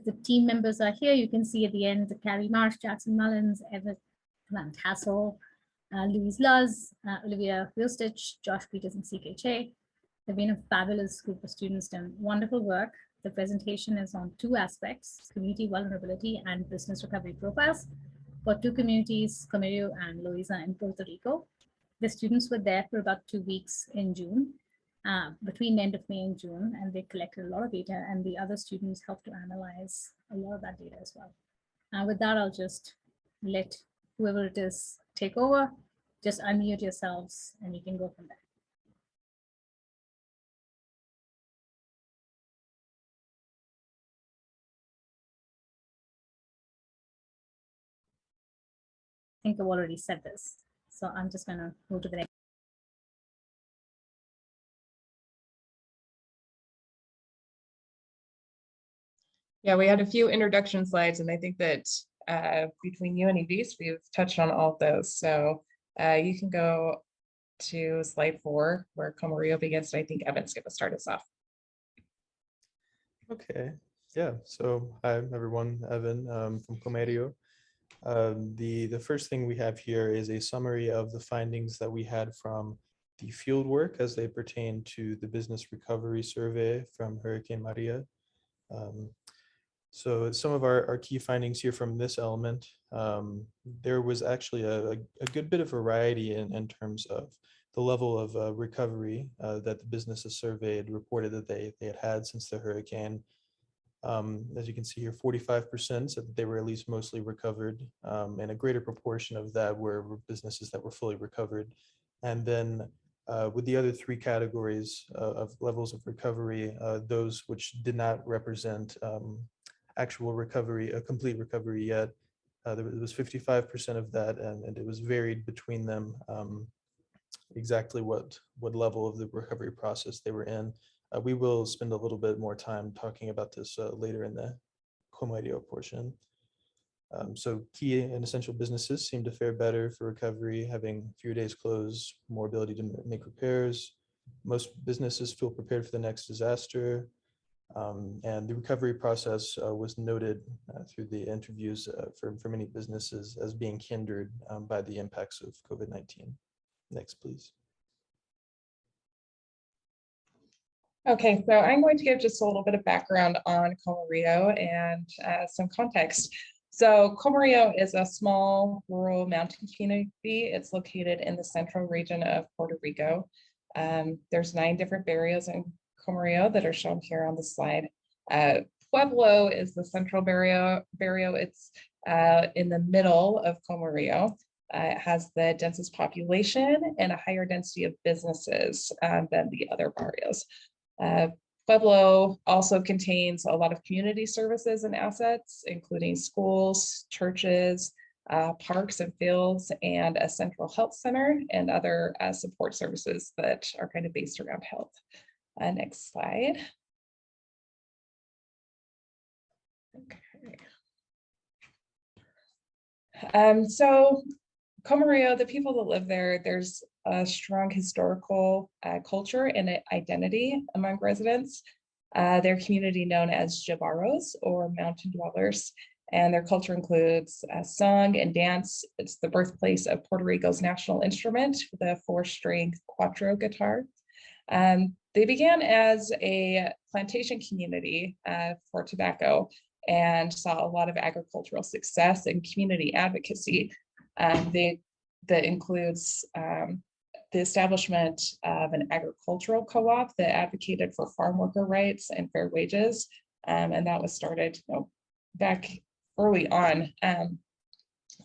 the team members are here. You can see at the end, Carrie Marsh, Jackson Mullins, Everett Van Tassel, Louise Luz, Olivia Wilstich, Josh Peters, and CK Che. They've been a fabulous group of students, done wonderful work. The presentation is on two aspects, community vulnerability and business recovery profiles for two communities, Comerio and Loiza in Puerto Rico. The students were there for about 2 weeks in June, between the end of May and June, and they collected a lot of data, and the other students helped to analyze a lot of that data as well. With that, I'll just let whoever it is take over. Just unmute yourselves and you can go from there. I think I've already said this, so I'm just going to go to the next. Yeah, we had a few introduction slides, and I think that between you and Ivis, we've touched on all of those. So you can go to slide 4, where Comerio begins, and I think Evan's going to start us off. Okay, yeah, so hi everyone, Evan from Comerio. The first thing we have here is a summary of the findings that we had from the fieldwork as they pertain to the business recovery survey from Hurricane Maria. So some of our key findings here from this element, there was actually a good bit of variety in terms of the level of recovery that the businesses surveyed reported that they had since the hurricane. As you can see here, 45% said that they were at least mostly recovered, and a greater proportion of that were businesses that were fully recovered. And then with the other 3 categories of levels of recovery, those which did not represent actual recovery, a complete recovery yet, there was 55% of that, and it was varied between them exactly what level of the recovery process they were in. We will spend a little bit more time talking about this later in the Comerio portion. So key and essential businesses seem to fare better for recovery, having fewer days closed, more ability to make repairs. Most businesses feel prepared for the next disaster. And the recovery process was noted through the interviews for many businesses as being hindered by the impacts of COVID-19. Next, please. Okay, so I'm going to give just a little bit of background on Comerio and some context. So Comerio is a small rural mountain community. It's located in the central region of Puerto Rico. There's 9 different barrios in Comerio that are shown here on the slide. Pueblo is the central barrio. It's in the middle of Comerio. It has the densest population and a higher density of businesses than the other barrios. Pueblo also contains a lot of community services and assets, including schools, churches, parks and fields, and a central health center and other support services that are kind of based around health. Next slide. Okay. So Comerio, the people that live there, there's a strong historical culture and identity among residents. Their community known as Jabaros, or mountain dwellers, and their culture includes song and dance. It's the birthplace of Puerto Rico's national instrument, the 4-string cuatro guitar. They began as a plantation community for tobacco and saw a lot of agricultural success and community advocacy. That includes the establishment of an agricultural co-op that advocated for farm worker rights and fair wages. And that was started back early on. And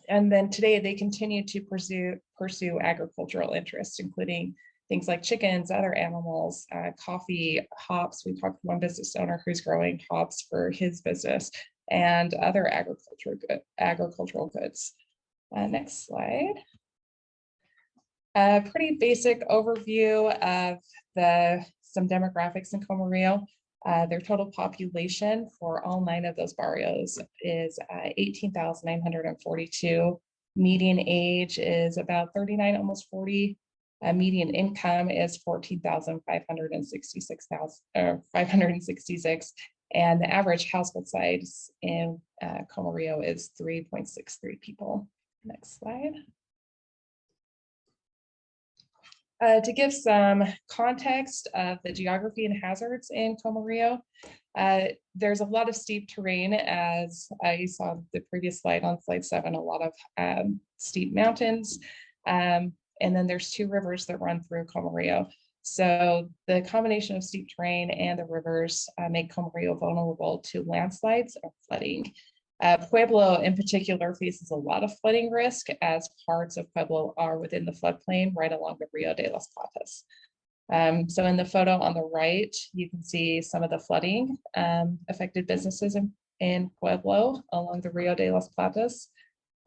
then today they continue to pursue agricultural interests, including things like chickens, other animals, coffee, hops. We talked to one business owner who's growing hops for his business, and other agricultural goods. Next slide. A pretty basic overview of some demographics in Comerio. Their total population for all 9 of those barrios is 18,942. Median age is about 39, almost 40. Median income is 14,566, And the average household size in Comerio is 3.63 people. Next slide. To give some context of the geography and hazards in Comerio, there's a lot of steep terrain, as you saw the previous slide on slide 7, a lot of steep mountains. And then there's 2 rivers that run through Comerio. So the combination of steep terrain and the rivers make Comerio vulnerable to landslides or flooding. Pueblo in particular faces a lot of flooding risk, as parts of Pueblo are within the floodplain right along the Rio de las Platas. So in the photo on the right, you can see some of the flooding affected businesses in Pueblo along the Rio de las Platas.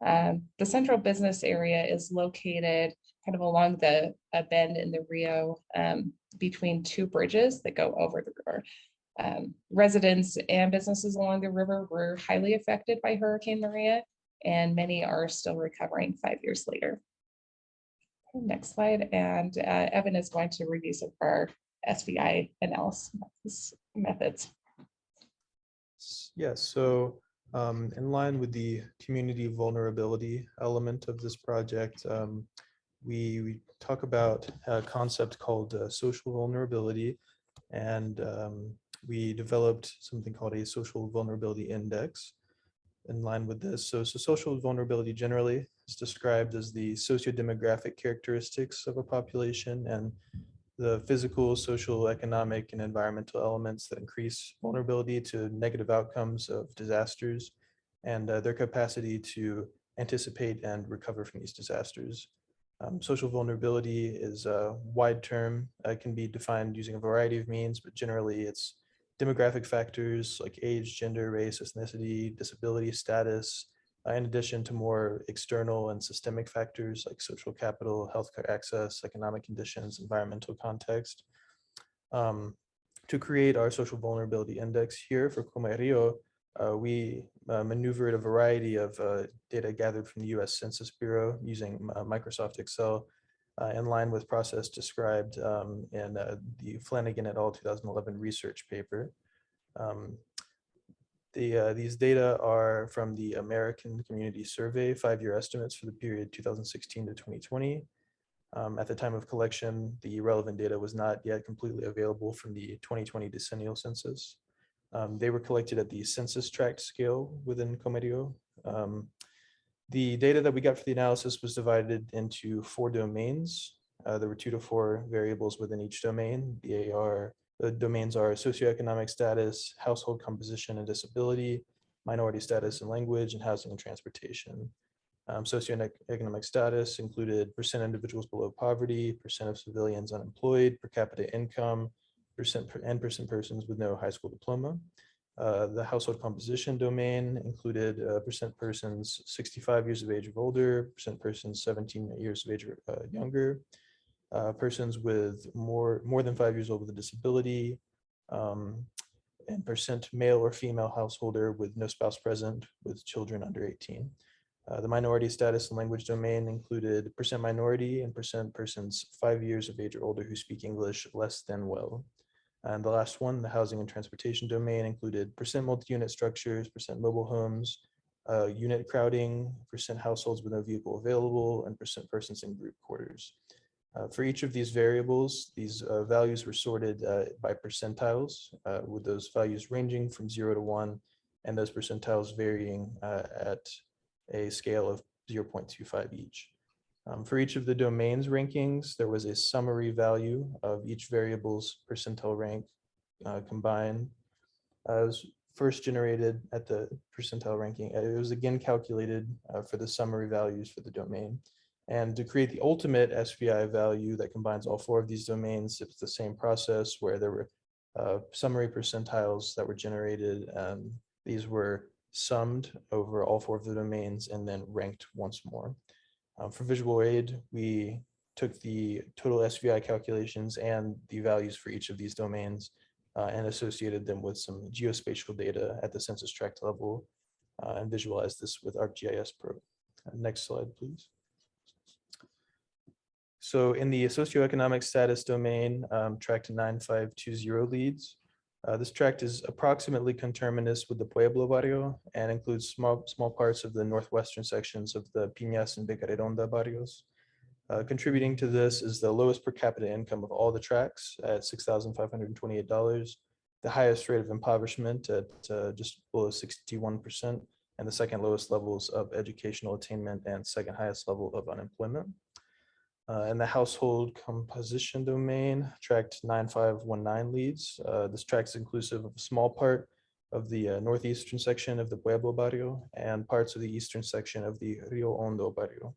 The central business area is located kind of along a bend in the Rio between 2 bridges that go over the river. Residents and businesses along the river were highly affected by Hurricane Maria, and many are still recovering 5 years later. Next slide, and Evan is going to review some of our SVI analysis methods. Yes, so in line with the community vulnerability element of this project, we talk about a concept called social vulnerability, and we developed something called a social vulnerability index in line with this. So social vulnerability generally is described as the socio-demographic characteristics of a population and the physical, social, economic, and environmental elements that increase vulnerability to negative outcomes of disasters and their capacity to anticipate and recover from these disasters. Social vulnerability is a wide term. It can be defined using a variety of means, but generally it's demographic factors like age, gender, race, ethnicity, disability status, in addition to more external and systemic factors like social capital, healthcare access, economic conditions, environmental context. To create our social vulnerability index here for Comerio, we maneuvered a variety of data gathered from the US Census Bureau using Microsoft Excel in line with process described in the Flanagan et al. 2011 research paper. These data are from the American Community Survey 5-year estimates for the period 2016 to 2020. At the time of collection, the relevant data was not yet completely available from the 2020 decennial census. They were collected at the census tract scale within Comerio. The data that we got for the analysis was divided into 4 domains. There were 2 to 4 variables within each domain. The domains are socioeconomic status, household composition and disability, minority status and language, and housing and transportation. Socioeconomic status included percent individuals below poverty, percent of civilians unemployed, per capita income, percent persons with no high school diploma. The household composition domain included percent persons 65 years of age or older, percent persons 17 years of age or younger, persons with more than 5 years old with a disability, and percent male or female householder with no spouse present with children under 18. The minority status and language domain included percent minority and percent persons 5 years of age or older who speak English less than well. And the last one, the housing and transportation domain, included percent multi-unit structures, percent mobile homes, unit crowding, percent households with no vehicle available, and percent persons in group quarters. For each of these variables, these values were sorted by percentiles, with those values ranging from 0 to 1, and those percentiles varying at a scale of 0.25 each. For each of the domains rankings, there was a summary value of each variable's percentile rank combined. It was first generated at the percentile ranking. It was again calculated for the summary values for the domain. And to create the ultimate SVI value that combines all 4 of these domains, it's the same process where there were summary percentiles that were generated. These were summed over all 4 of the domains and then ranked once more. For visual aid, we took the total SVI calculations and the values for each of these domains and associated them with some geospatial data at the census tract level and visualized this with ArcGIS Pro. Next slide, please. So in the socioeconomic status domain, tract 9520 leads, This tract is approximately conterminous with the Pueblo barrio and includes small parts of the northwestern sections of the Piñas and Vega Redonda barrios. Contributing to this is the lowest per capita income of all the tracts at $6,528, the highest rate of impoverishment at just below 61%, and the second lowest levels of educational attainment and second highest level of unemployment. In the household composition domain, tract 9519 leads. This tract is inclusive of a small part of the northeastern section of the Pueblo barrio and parts of the eastern section of the Rio Hondo barrio.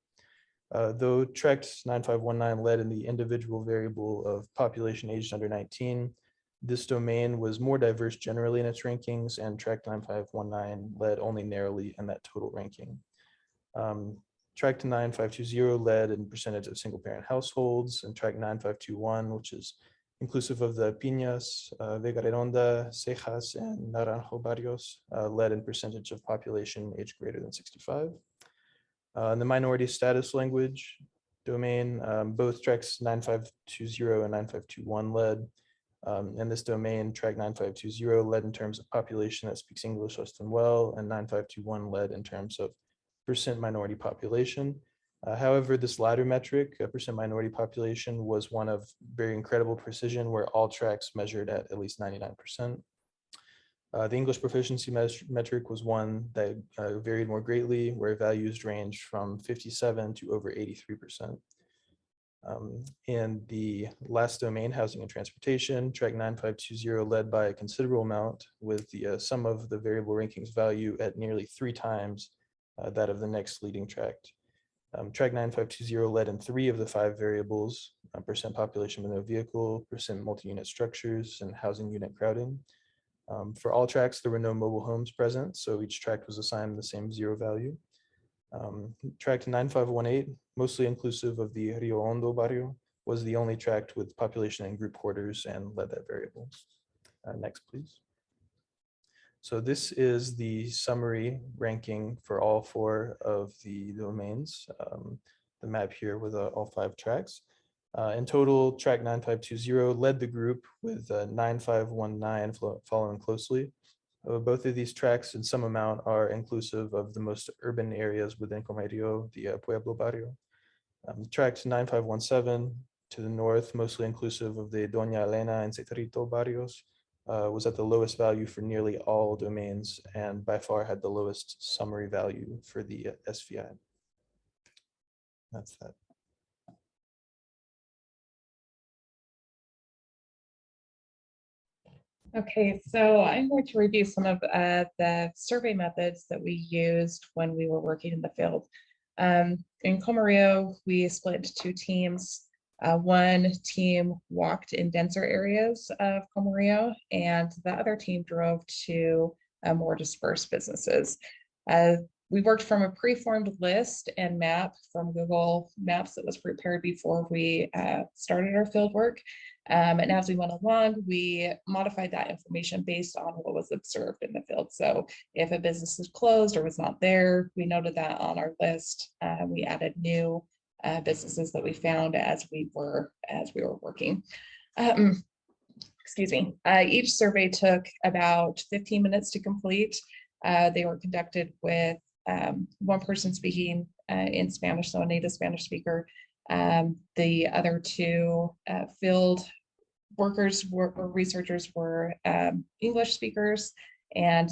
Though tract 9519 led in the individual variable of population aged under 19, this domain was more diverse generally in its rankings, and tract 9519 led only narrowly in that total ranking. Tract 9520 led in percentage of single parent households, and tract 9521, which is inclusive of the Piñas, Vega Redonda, Cejas, and Naranjo barrios, led in percentage of population age greater than 65. In the minority status language domain, both tracts 9520 and 9521 led. In this domain, tract 9520 led in terms of population that speaks English less than well, and 9521 led in terms of percent minority population. However, this latter metric, percent minority population, was one of very incredible precision where all tracts measured at least 99%. The English proficiency metric was one that varied more greatly, where values ranged from 57 to over 83%. In the last domain, housing and transportation, tract 9520 led by a considerable amount, with the sum of the variable rankings value at nearly 3 times that of the next leading tract. Tract 9520 led in 3 of the 5 variables: percent population with no vehicle, percent multi-unit structures, and housing unit crowding. For all tracts, there were no mobile homes present, so each tract was assigned the same 0 value. Tract 9518, mostly inclusive of the Rio Hondo barrio, was the only tract with population and group quarters and led that variable. Next, please. So this is the summary ranking for all 4 of the domains, the map here with all 5 tracts. In total, tract 9520 led the group with 9519 following closely. Both of these tracts in some amount are inclusive of the most urban areas within Comerio, the Pueblo barrio. Tract 9517 to the north, mostly inclusive of the Doña Elena and Cetrito barrios, was at the lowest value for nearly all domains and by far had the lowest summary value for the SVI. That's that. Okay, so I'm going to review some of the survey methods that we used when we were working in the field. In Comerio, we split into 2 teams. One team walked in denser areas of Comerio, and the other team drove to more dispersed businesses. We worked from a preformed list and map from Google Maps that was prepared before we started our field work. And as we went along, we modified that information based on what was observed in the field. So if a business was closed or was not there, we noted that on our list. We added new businesses that we found as we were working. Excuse me. Each survey took about 15 minutes to complete. They were conducted with one person speaking in Spanish, so a native Spanish speaker. The other 2 field workers or researchers were English speakers, and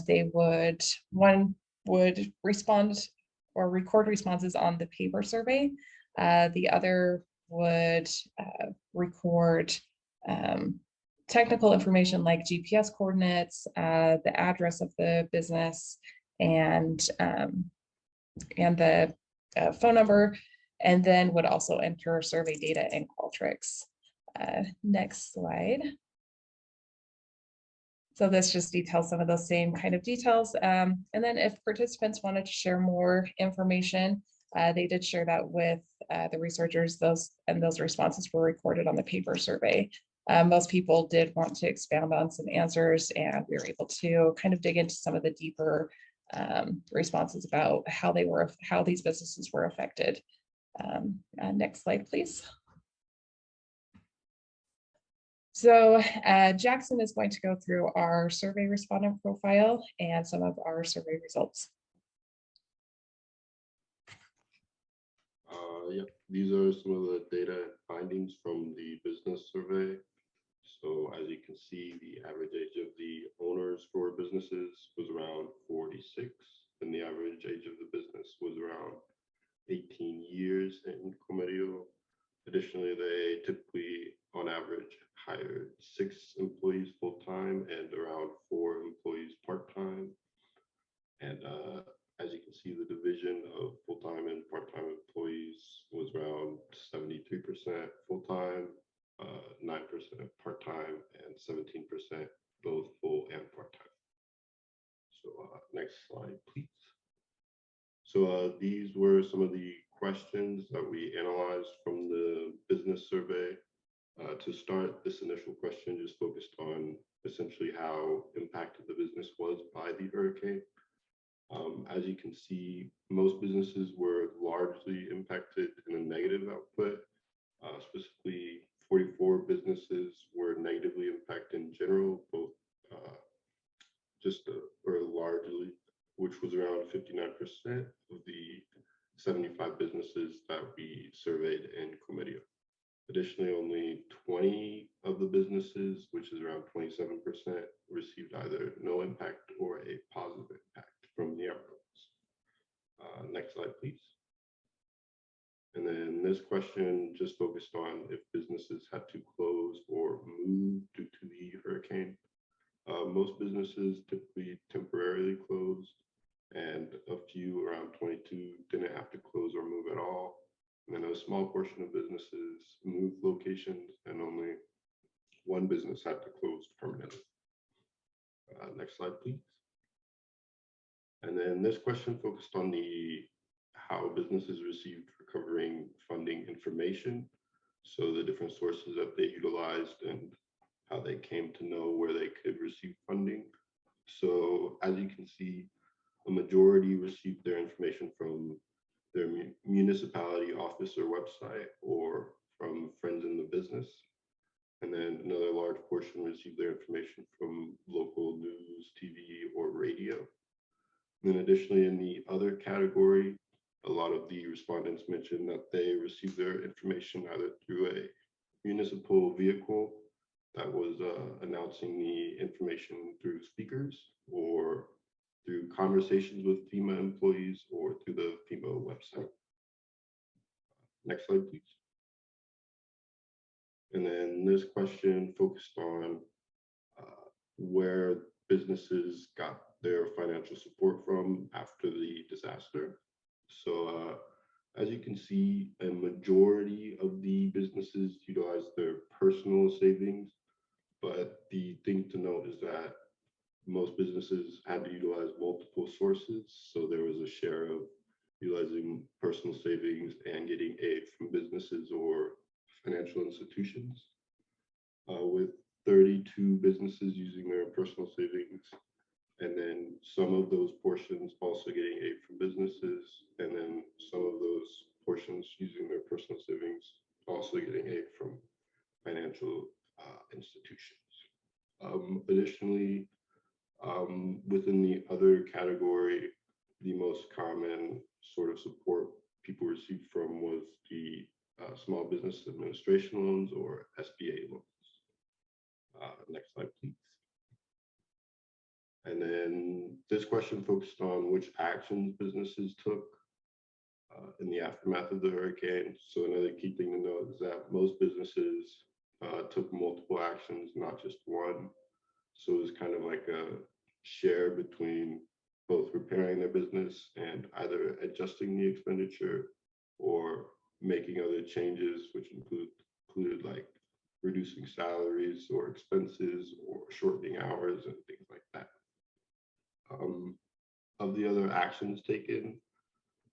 one would respond or record responses on the paper survey. The other would record technical information like GPS coordinates, the address of the business, and the phone number, and then would also enter survey data and Qualtrics. Next slide. So this just details some of those same kind of details. And then if participants wanted to share more information, they did share that with the researchers. Those responses were recorded on the paper survey. Most people did want to expand on some answers, and we were able to kind of dig into some of the deeper responses about how these businesses were affected. Next slide, please. So Jackson is going to go through our survey respondent profile and some of our survey results. Yep, these are some of the data findings from the business survey. So as you can see, the average age of the owners for businesses was around 46, and the average age of the business was around 18 years in Comerio. Additionally, they typically, on average, hired 6 employees full-time and around 4 employees part-time. And as you can see, the division of full-time and part-time employees was around 73% full-time, 9% part-time, and 17% both full and part-time. So next slide, please. So these were some of the questions that we analyzed from the business survey. To start, this initial question just focused on essentially how impacted the business was by the hurricane. As you can see, most businesses were largely impacted in a negative output. Specifically, 44 businesses were negatively impacted in general, both or largely, which was around 59% of the 75 businesses that we surveyed in Comerio. Additionally, only 20 of the businesses, which is around 27%, received either no impact or a positive impact from the outcomes. Next slide, please. And then this question just focused on if businesses had to close or move due to the hurricane. Most businesses typically temporarily closed, and a few, around 22, didn't have to close or move at all. And then a small portion of businesses moved locations, and only one business had to close permanently. Next slide, please. And then this question focused on how businesses received recovering funding information. So the different sources that they utilized and how they came to know where they could receive funding. So as you can see, a majority received their information from their municipality office or website, or from friends in the business. And then another large portion received their information from local news, TV, or radio. And then additionally, in the other category, a lot of the respondents mentioned that they received their information either through a municipal vehicle that was announcing the information through speakers, or through conversations with FEMA employees, or through the FEMA website. Next slide, please. And then this question focused on where businesses got their financial support from after the disaster. So as you can see, a majority of the businesses utilized their personal savings, but the thing to note is that most businesses had to utilize multiple sources. So there was a share of utilizing personal savings and getting aid from businesses or financial institutions, with 32 businesses using their personal savings, and then some of those portions also getting aid from businesses, and then some of those portions using their personal savings also getting aid from financial institutions. Additionally, within the other category, the most common sort of support people received from was the Small Business Administration loans, or SBA loans. Next slide, please. And then this question focused on which actions businesses took in the aftermath of the hurricane. So another key thing to note is that most businesses took multiple actions, not just one. So it was kind of like a share between both repairing their business and either adjusting the expenditure or making other changes, which included like reducing salaries or expenses or shortening hours and things like that. Of the other actions taken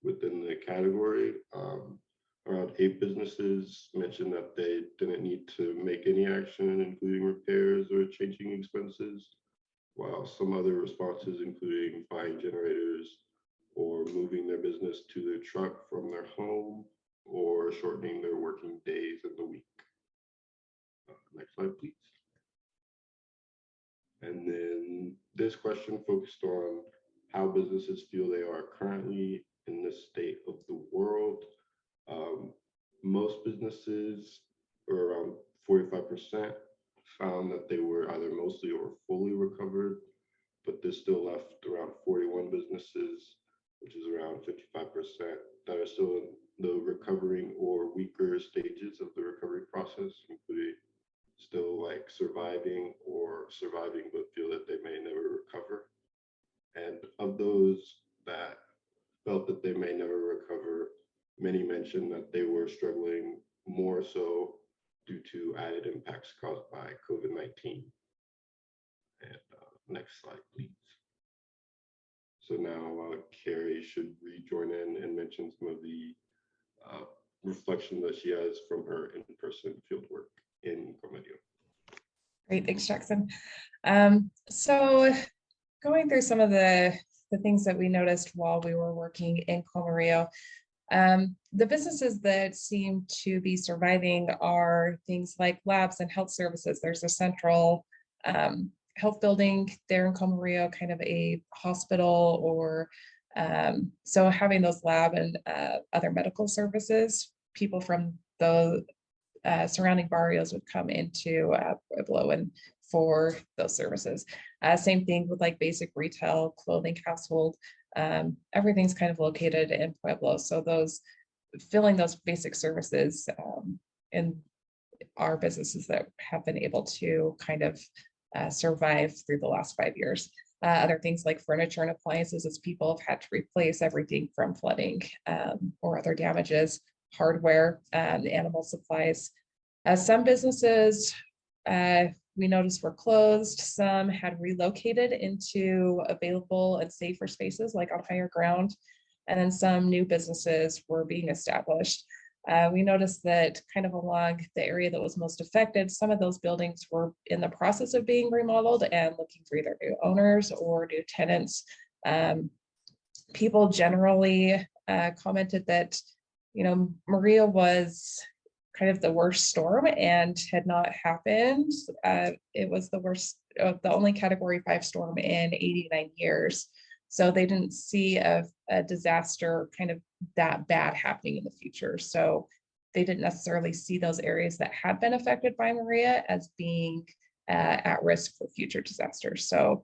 within the category, around 8 businesses mentioned that they didn't need to make any action, including repairs or changing expenses, while some other responses, including buying generators or moving their business to their truck from their home, or shortening their working days in the week. Next slide, please. this question focused on how businesses feel they are currently in this state of the world. Most businesses, or around 45%, found that they were either mostly or fully recovered, but this still left around 41 businesses, which is around 55%, that are still in the recovering or weaker stages of the recovery process, including still like surviving or surviving but feel that they may never recover. And of those that felt that they may never recover, many mentioned that they were struggling more so due to added impacts caused by COVID-19. And next slide, please. So now Carrie should rejoin in and mention some of the reflection that she has from her in-person fieldwork in Comerio. Great, thanks, Jackson. So going through some of the things that we noticed while we were working in Comerio, the businesses that seem to be surviving are things like labs and health services. There's a central health building there in Comerio, kind of a hospital, or so having those lab and other medical services, people from the surrounding barrios would come into Pueblo and for those services. Same thing with like basic retail, clothing, household, everything's kind of located in Pueblo. So those filling those basic services in our businesses that have been able to kind of survive through the last 5 years. Other things like furniture and appliances, as people have had to replace everything from flooding or other damages, hardware, animal supplies. Some businesses we noticed were closed, some had relocated into available and safer spaces like on higher ground, and then some new businesses were being established. We noticed that kind of along the area that was most affected, some of those buildings were in the process of being remodeled and looking for either new owners or new tenants. People generally commented that, you know, Maria was kind of the worst storm and had not happened. It was the worst, the only Category 5 storm in 89 years. So they didn't see a disaster kind of that bad happening in the future. So they didn't necessarily see those areas that had been affected by Maria as being at risk for future disasters. So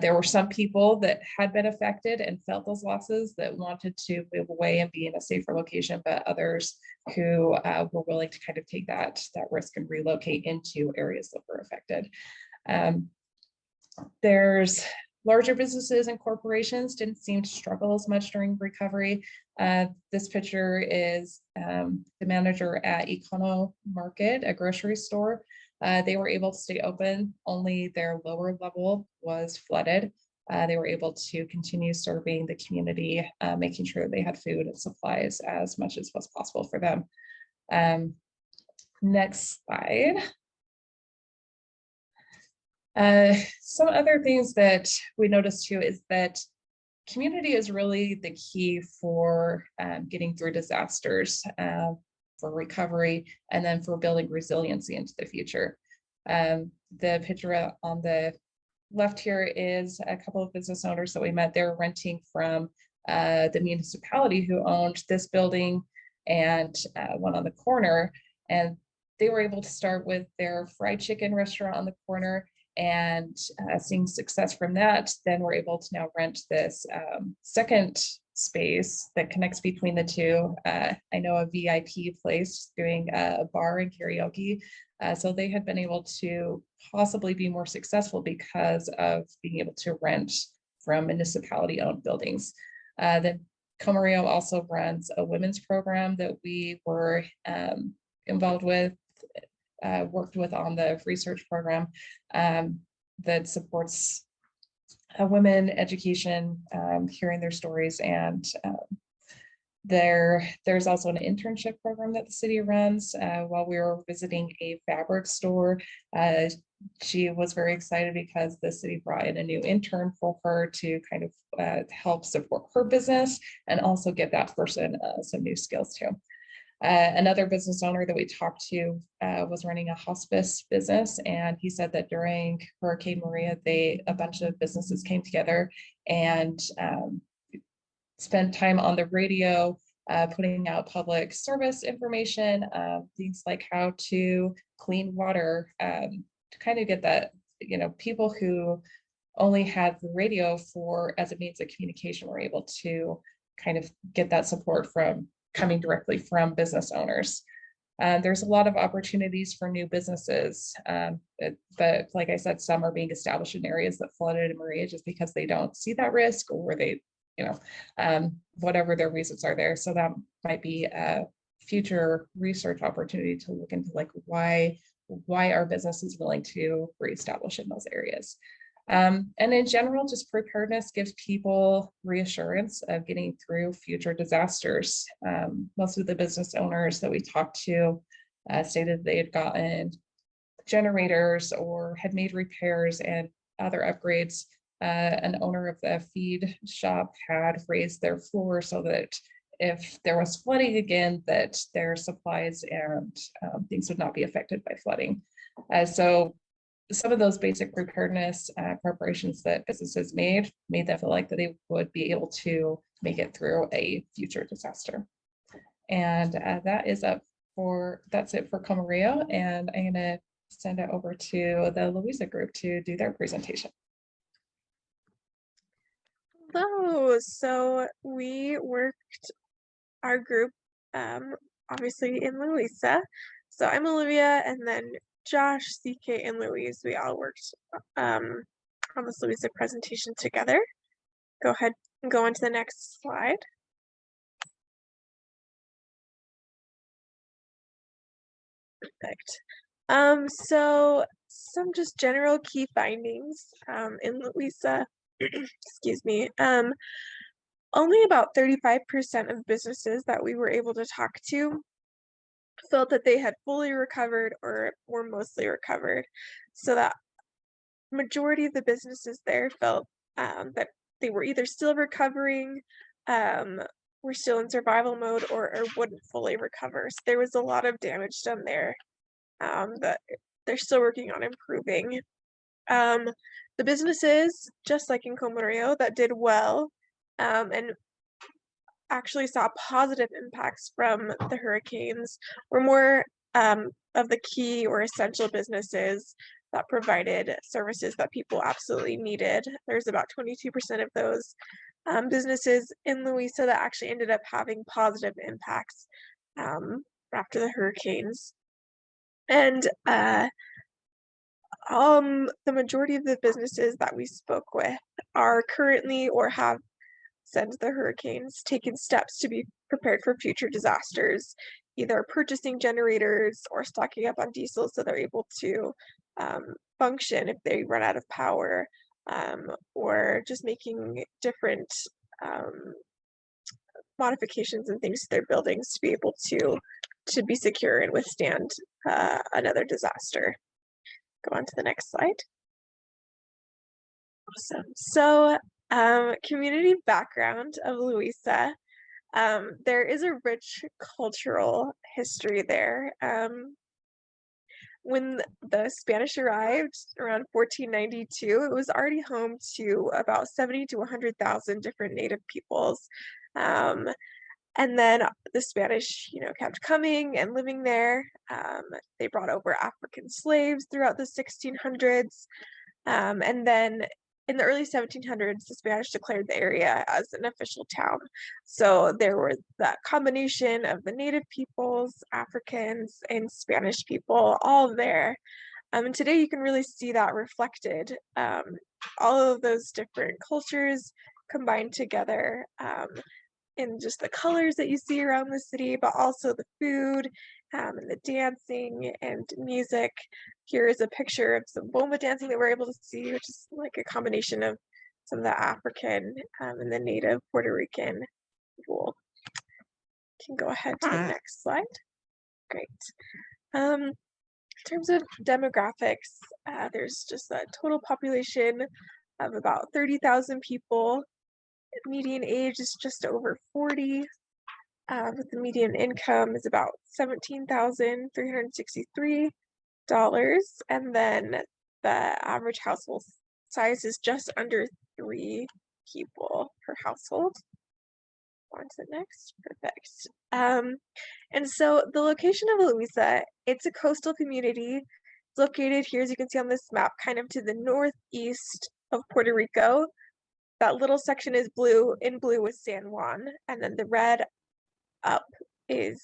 there were some people that had been affected and felt those losses that wanted to move away and be in a safer location, but others who were willing to kind of take that risk and relocate into areas that were affected. There's larger businesses and corporations didn't seem to struggle as much during recovery. This picture is the manager at Econo Market, a grocery store. They were able to stay open, only their lower level was flooded. They were able to continue serving the community, making sure they had food and supplies as much as was possible for them. Next slide. Some other things that we noticed too is that community is really the key for getting through disasters, for recovery, and then for building resiliency into the future. The picture on the left here is a couple of business owners that we met. They were renting from the municipality who owned this building and one on the corner, and they were able to start with their fried chicken restaurant on the corner, and seeing success from that, then we're able to now rent this second space that connects between the two. I know a VIP place doing a bar and karaoke. So they had been able to possibly be more successful because of being able to rent from municipality owned buildings. Then Comerio also runs a women's program that we were involved with, worked with on the research program that supports women education, hearing their stories, and there's also an internship program that the city runs. While we were visiting a fabric store, she was very excited because the city brought in a new intern for her to kind of help support her business and also give that person some new skills too. Another business owner that we talked to was running a hospice business, and he said that during Hurricane Maria, a bunch of businesses came together and spent time on the radio, putting out public service information, things like how to clean water, to kind of get that, people who only had the radio as a means of communication were able to kind of get that support from coming directly from business owners. There's a lot of opportunities for new businesses, but like I said, some are being established in areas that flooded in Maria just because they don't see that risk, or they, whatever their reasons are there. So that might be a future research opportunity to look into, like, why are businesses willing to reestablish in those areas. And in general, just preparedness gives people reassurance of getting through future disasters. Most of the business owners that we talked to stated they had gotten generators or had made repairs and other upgrades. An owner of the feed shop had raised their floor so that if there was flooding again, that their supplies and things would not be affected by flooding. So some of those basic preparedness preparations that businesses made them feel like that they would be able to make it through a future disaster. And that's it for Comerio, and I'm gonna send it over to the Loiza group to do their presentation. Hello, so we worked our group obviously in Loiza. So I'm Olivia, and then Josh, CK, and Louise, we all worked on this Loiza presentation together. Go ahead and go on to the next slide. Perfect. So some just general key findings in Loiza, excuse me. Only about 35% of businesses that we were able to talk to felt that they had fully recovered or were mostly recovered. So that majority of the businesses there felt that they were either still recovering, were still in survival mode, or wouldn't fully recover. So there was a lot of damage done there that they're still working on improving. The businesses, just like in Comerio, that did well and actually saw positive impacts from the hurricanes were more of the key or essential businesses that provided services that people absolutely needed. There's about 22% of those businesses in Loiza that actually ended up having positive impacts after the hurricanes. And the majority of the businesses that we spoke with are currently or have, since the hurricanes, taken steps to be prepared for future disasters, either purchasing generators or stocking up on diesel so they're able to function if they run out of power, or just making different modifications and things to their buildings to be able to be secure and withstand another disaster. Go on to the next slide. Awesome. So community background of Loiza. There is a rich cultural history there. When the Spanish arrived around 1492, it was already home to about 70 to 100,000 different native peoples. And then the Spanish, kept coming and living there. They brought over African slaves throughout the 1600s. And then in the early 1700s, the Spanish declared the area as an official town. So there was that combination of the native peoples, Africans, and Spanish people all there. And today you can really see that reflected. All of those different cultures combined together in just the colors that you see around the city, but also the food and the dancing and music. Here is a picture of some bomba dancing that we're able to see, which is like a combination of some of the African and the native Puerto Rican people. Can go ahead to the next slide. Great. In terms of demographics, there's just a total population of about 30,000 people. Median age is just over 40. with the median income is about $17,363, and then the average household size is just under 3 people per household. On to the next, perfect. And so the location of Loiza, it's a coastal community. It's located here, as you can see on this map, kind of to the northeast of Puerto Rico. That little section is blue, in blue is San Juan, and then the red up is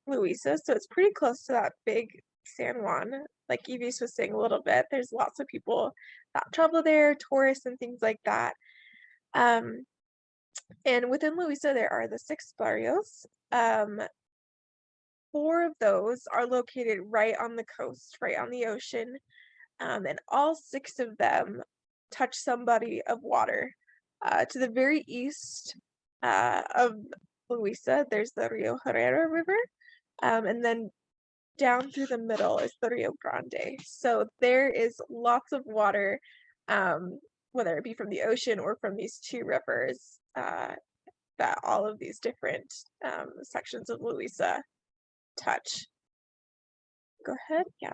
Loiza, so it's pretty close to that big San Juan. Like Ivis was saying a little bit, there's lots of people that travel there, tourists and things like that. And within Loiza, there are the 6 barrios. 4 of those are located right on the coast, right on the ocean, and all 6 of them touch some body of water. To the very east of Loiza, there's the Rio Herrera River, and then down through the middle is the Rio Grande. So there is lots of water, whether it be from the ocean or from these 2 rivers, that all of these different sections of Loiza touch. Go ahead, yeah.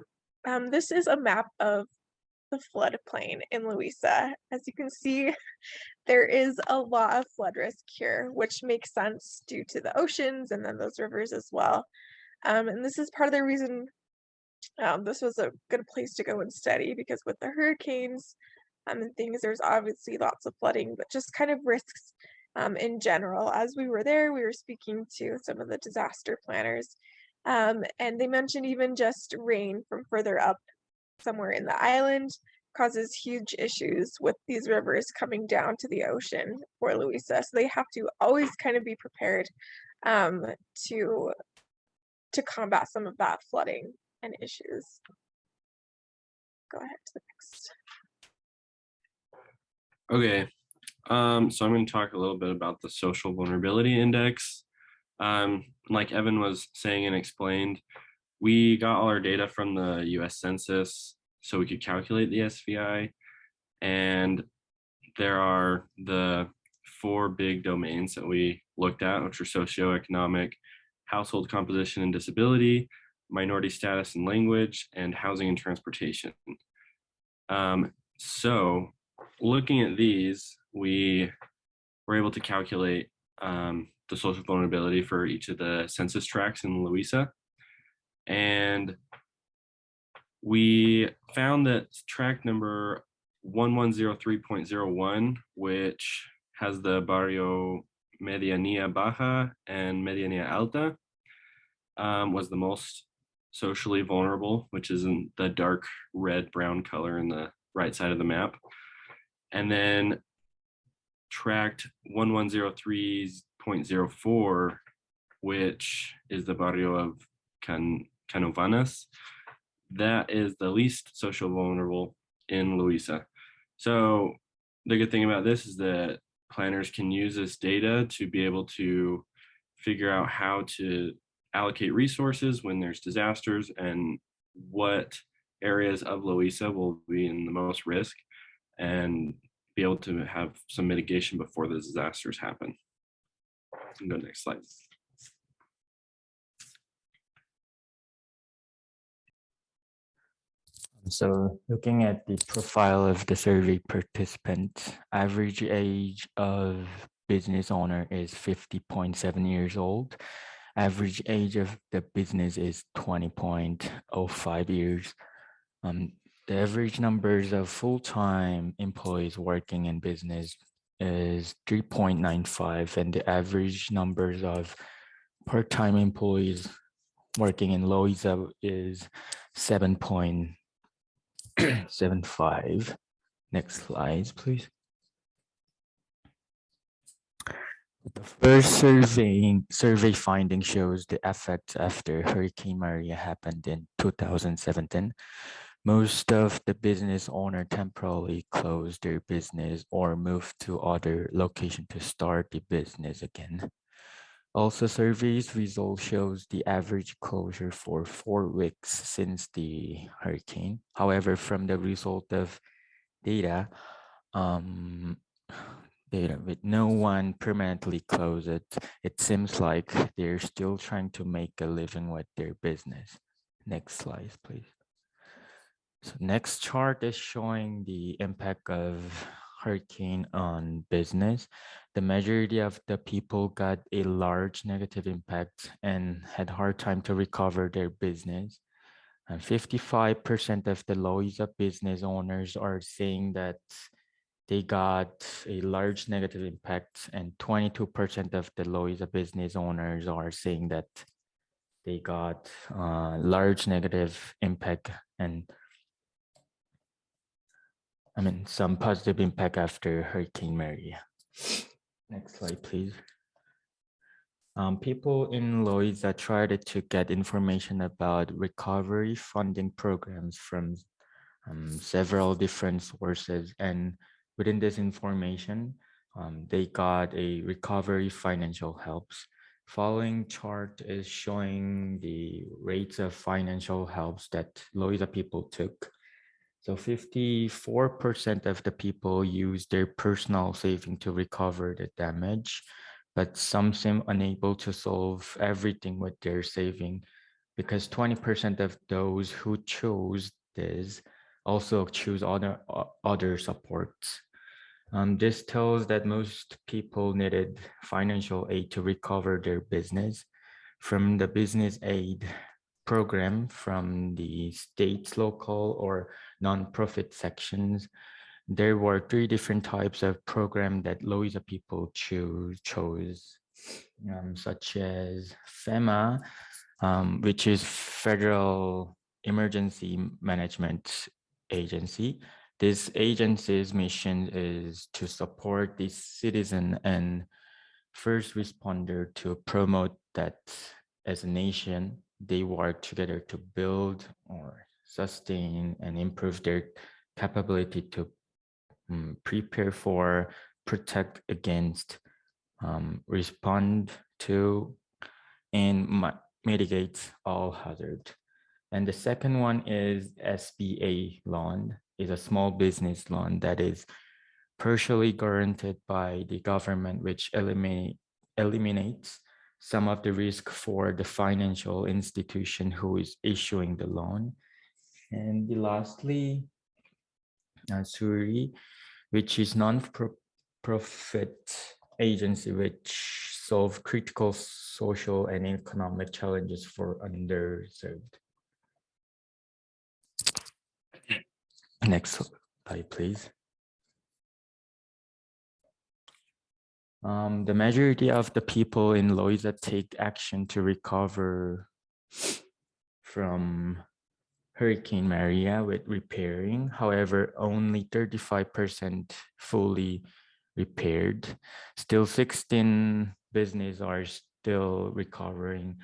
This is a map of the floodplain in Loiza. As you can see, there is a lot of flood risk here, which makes sense due to the oceans and then those rivers as well. And this is part of the reason this was a good place to go and study, because with the hurricanes and things, there's obviously lots of flooding, but just kind of risks in general. As we were there, we were speaking to some of the disaster planners, and they mentioned even just rain from further up somewhere in the island causes huge issues with these rivers coming down to the ocean for Loiza. So they have to always kind of be prepared to combat some of that flooding and issues. Go ahead to the next. Okay, so I'm going to talk a little bit about the Social Vulnerability Index. Like Evan was saying and explained, we got all our data from the US Census so we could calculate the SVI, and there are the 4 big domains that we looked at, which are socioeconomic, household composition and disability, minority status and language, and housing and transportation. So looking at these, we were able to calculate the social vulnerability for each of the census tracts in Loiza. And we found that tract number 1103.01, which has the barrio Medianía Baja and Medianía Alta, was the most socially vulnerable, which is in the dark red brown color in the right side of the map. And then tract 1103.04, which is the barrio of Canovanas, that is the least social vulnerable in Loiza. So the good thing about this is that planners can use this data to be able to figure out how to allocate resources when there's disasters and what areas of Loiza will be in the most risk, and be able to have some mitigation before the disasters happen. Go to the next slide. So looking at the profile of the survey participants, average age of business owner is 50.7 years old. Average age of the business is 20.05 years. The average numbers of full-time employees working in business is 3.95, and the average numbers of part-time employees working in Loiza is 7.75. Next slides, please. The first survey finding shows the effects after Hurricane Maria happened in 2017. Most of the business owner temporarily closed their business or moved to other location to start the business again. Also, surveys result shows the average closure for 4 weeks since the hurricane. However, from the result of data, data with no one permanently closed it. It seems like they're still trying to make a living with their business. Next slide, please. So next chart is showing the impact of hurricane on business. The majority of the people got a large negative impact and had hard time to recover their business. And 55% of the Loiza business owners are saying that they got a large negative impact, and 22% of the Loiza business owners are saying that they got large negative impact and some positive impact after Hurricane Maria. Next slide, please. People in Loiza tried to get information about recovery funding programs from several different sources, and within this information, they got a recovery financial helps. Following chart is showing the rates of financial helps that Loiza people took. So 54% of the people use their personal saving to recover the damage, but some seem unable to solve everything with their saving because 20% of those who chose this also choose other supports. This tells that most people needed financial aid to recover their business. From the business aid program from the state's local or nonprofit sections, there were 3 different types of program that Loiza people chose, such as FEMA, which is Federal Emergency Management Agency. This agency's mission is to support the citizen and first responder to promote that as a nation, they work together to build or sustain and improve their capability to prepare for, protect against, respond to, and mitigate all hazards. And the second one is SBA loan, is a small business loan that is partially guaranteed by the government, which eliminates some of the risk for the financial institution who is issuing the loan. And lastly, SURI, which is non-profit agency which solve critical social and economic challenges for underserved. Next slide, please. The majority of the people in Loiza take action to recover from Hurricane Maria with repairing. However, only 35% fully repaired. Still 16 businesses are still recovering.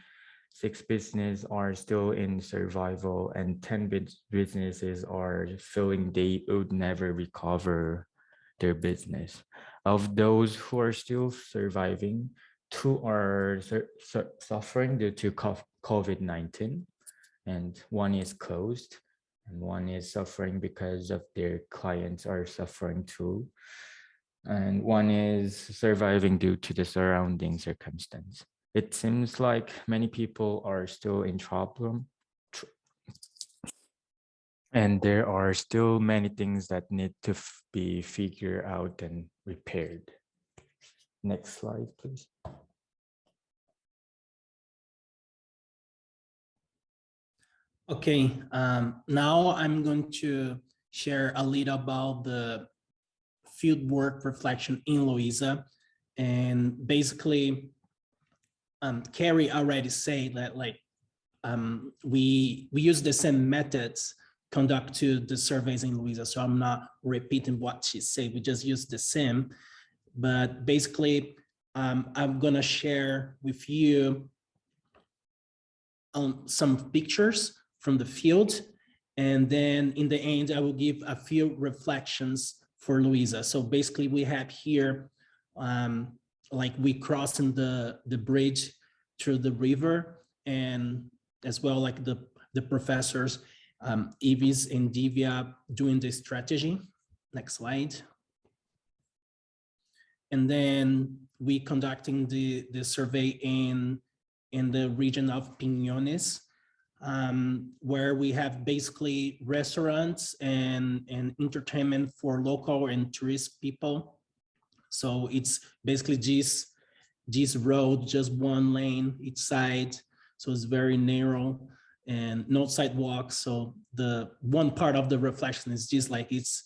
6 businesses are still in survival, and 10 businesses are feeling they would never recover their business. Of those who are still surviving, 2 are suffering due to COVID-19, and 1 is closed, and 1 is suffering because of their clients are suffering too. And 1 is surviving due to the surrounding circumstance. It seems like many people are still in trouble, and there are still many things that need to be figured out and repaired. Next slide, please. Okay, now I'm going to share a little about the fieldwork reflection in Loiza. And basically, Carrie already said that we use the same methods conduct to the surveys in Loiza, so I'm not repeating what she said, we just use the same. But basically, I'm gonna share with you some pictures from the field, and then in the end, I will give a few reflections for Loiza. So basically, we have here, like we crossing the bridge through the river, and as well like the professors, Ivis and Divya doing the strategy. Next slide. And then we conducting the survey in the region of Piñones, where we have basically restaurants and entertainment for local and tourist people. So it's basically this road, just one lane each side. So it's very narrow and no sidewalks. So the one part of the reflection is just like it's,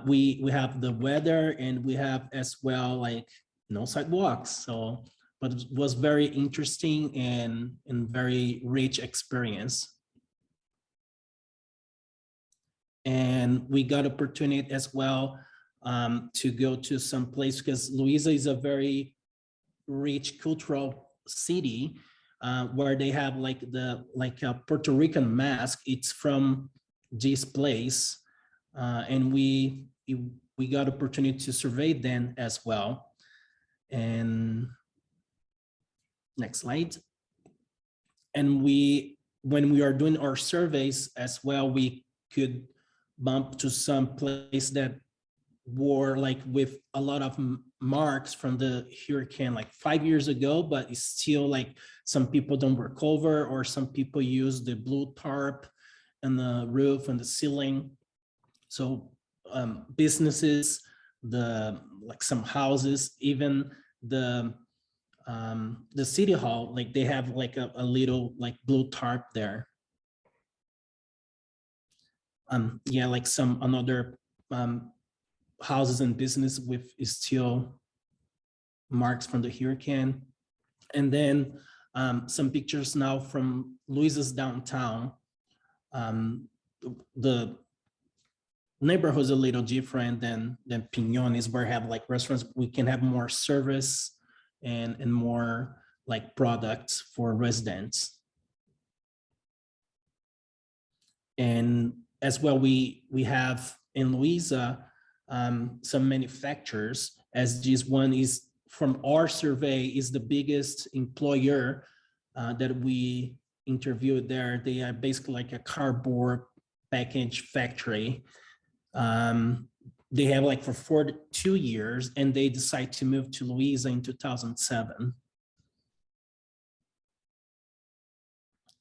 we have the weather and we have as well like no sidewalks. So, but it was very interesting and very rich experience. And we got opportunity as well to go to some place, because Loiza is a very rich cultural city where they have like a Puerto Rican mask. It's from this place, and we got opportunity to survey them as well. And next slide. And when we are doing our surveys as well, we could bump to some place that were like with a lot of marks from the hurricane like 5 years ago, but it's still like some people don't recover, or some people use the blue tarp and the roof and the ceiling. So businesses, like some houses, even the city hall, like they have like a little like blue tarp there. Yeah, like some another houses and business with still marks from the hurricane. And then some pictures now from Loiza's downtown. The neighborhood is a little different than Piñones, where have like restaurants. We can have more service and more like products for residents. And as well, we have in Loiza some manufacturers, as this one is from our survey is the biggest employer that we interviewed there. They are basically like a cardboard package factory. They have like for 42 years, and they decide to move to Loiza in 2007.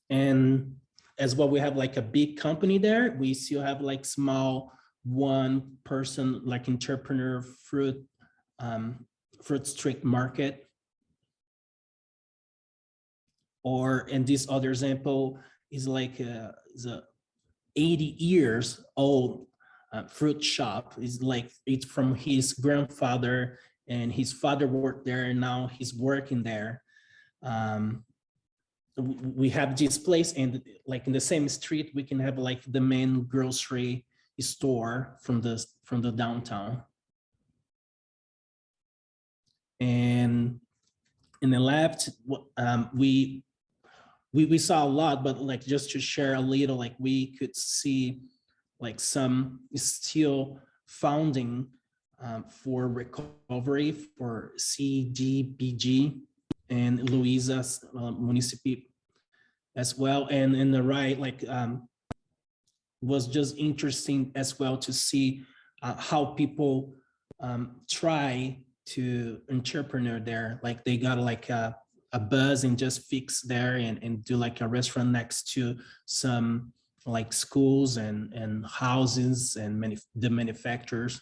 And as well, we have like a big company there. We still have like small one person like entrepreneur fruit street market. Or in this other example is like is a 80 years old fruit shop. Is like it's from his grandfather, and his father worked there, and now he's working there. We have this place, and like in the same street, we can have like the main grocery store from the downtown. And in the left, we saw a lot, but like just to share a little, like we could see like some still funding for recovery for CDBG and Loiza's municipality as well. And in the right, like was just interesting as well to see how people try to entrepreneur there. Like they got like a buzz and just fix there and do like a restaurant next to some like schools and houses and the manufacturers.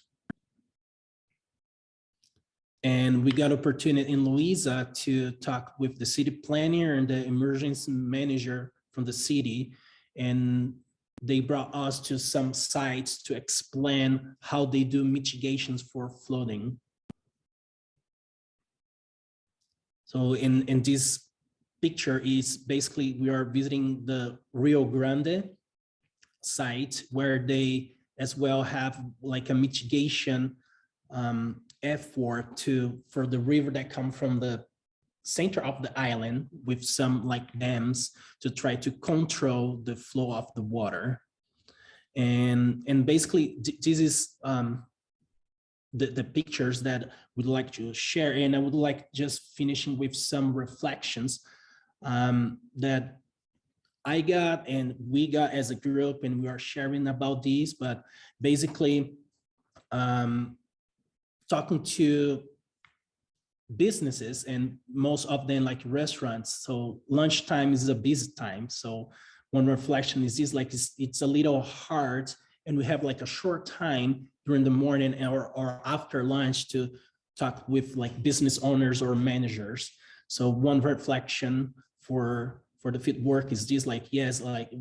And we got opportunity in Loiza to talk with the city planner and the emergency manager from the city. And they brought us to some sites to explain how they do mitigations for flooding. So in this picture is basically we are visiting the Rio Grande site, where they as well have like a mitigation effort for the river that come from the center of the island, with some like dams to try to control the flow of the water. And basically this is the pictures that we'd like to share. And I would like just finishing with some reflections that I got and we got as a group, and we are sharing about these. But basically talking to businesses, and most of them like restaurants. So lunchtime is a busy time. So one reflection is this, like it's a little hard, and we have like a short time during the morning or after lunch to talk with like business owners or managers. So one reflection for the field work is this, like, yes, like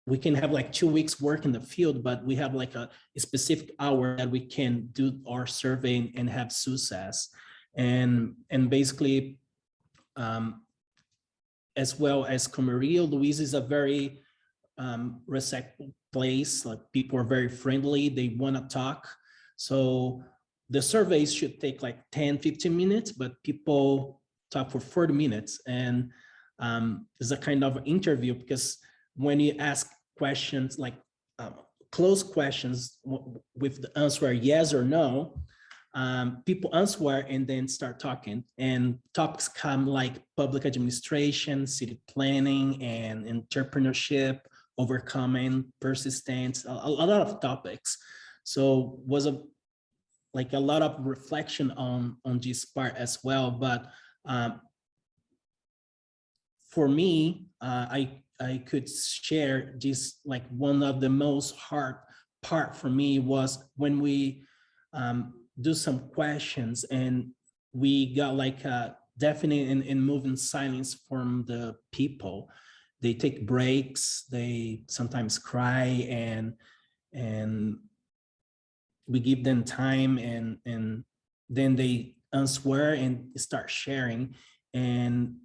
we can have like 2 weeks work in the field, but we have like a specific hour that we can do our survey and have success. And basically, as well as Comerio, Loiza is a very receptive place. Like people are very friendly, they want to talk. So the surveys should take like 10-15 minutes, but people talk for 40 minutes. And it's a kind of interview, because when you ask questions like close questions with the answer yes or no, people answer and then start talking, and topics come like public administration, city planning, and entrepreneurship, overcoming persistence, a lot of topics. So was a lot of reflection on this part as well. But for me, I could share this, like one of the most hard part for me was when we do some questions and we got like a definite and moving silence from the people. They take breaks, they sometimes cry, and we give them time, and then they answer and start sharing. And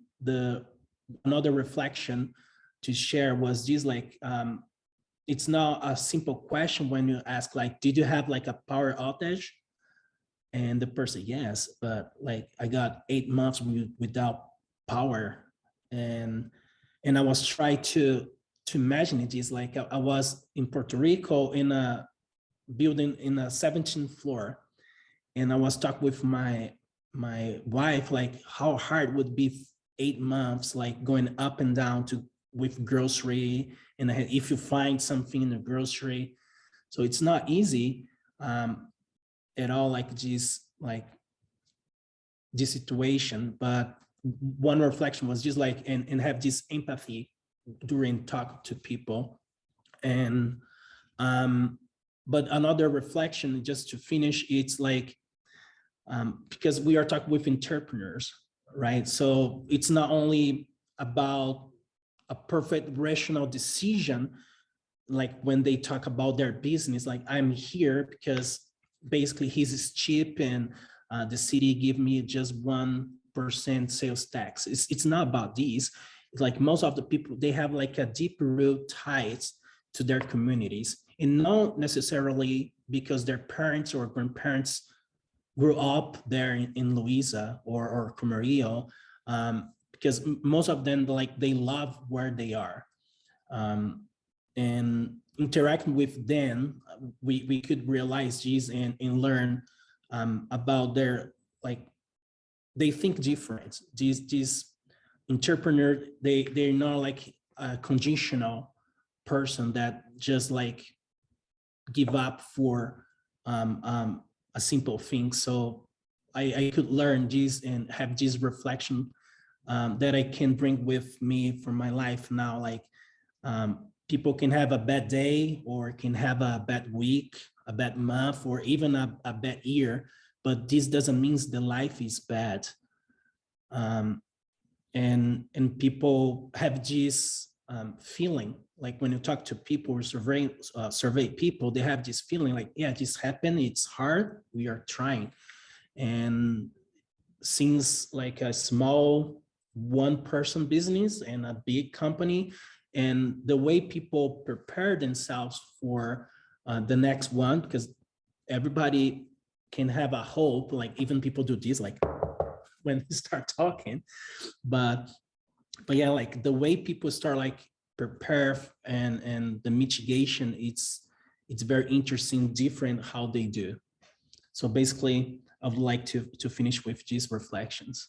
another reflection to share was this, like it's not a simple question when you ask like, did you have like a power outage? And the person, yes, but like I got 8 months without power. And I was trying to imagine it is like I was in Puerto Rico in a building in a 17th floor, and I was talking with my wife, like how hard would be 8 months, like going up and down with grocery, and if you find something in the grocery, so it's not easy at all, like this situation. But one reflection was just like and have this empathy during talk to people. And but another reflection, just to finish, it's like because we are talking with entrepreneurs, right? So it's not only about a perfect rational decision, like when they talk about their business, like I'm here because basically he's cheap and the city give me just 1% sales tax. It's not about these. It's like most of the people, they have like a deep root ties to their communities, and not necessarily because their parents or grandparents grew up there in Loiza or Comerio, because most of them, like they love where they are. And interacting with them, we could realize this and learn about their, like, they think different. These entrepreneur, they're not like a conditional person that just like give up for a simple thing. So I could learn this and have this reflection that I can bring with me for my life now. Like people can have a bad day or can have a bad week, a bad month, or even a bad year, but this doesn't mean the life is bad. And people have this feeling, like when you talk to people or survey people, they have this feeling like, yeah, this happened, it's hard, we are trying. And seems like a small one-person business and a big company, and the way people prepare themselves for the next one, because everybody can have a hope, like even people do this, like when they start talking, but yeah, like the way people start like prepare and the mitigation, it's very interesting, different how they do. So basically I would like to finish with these reflections.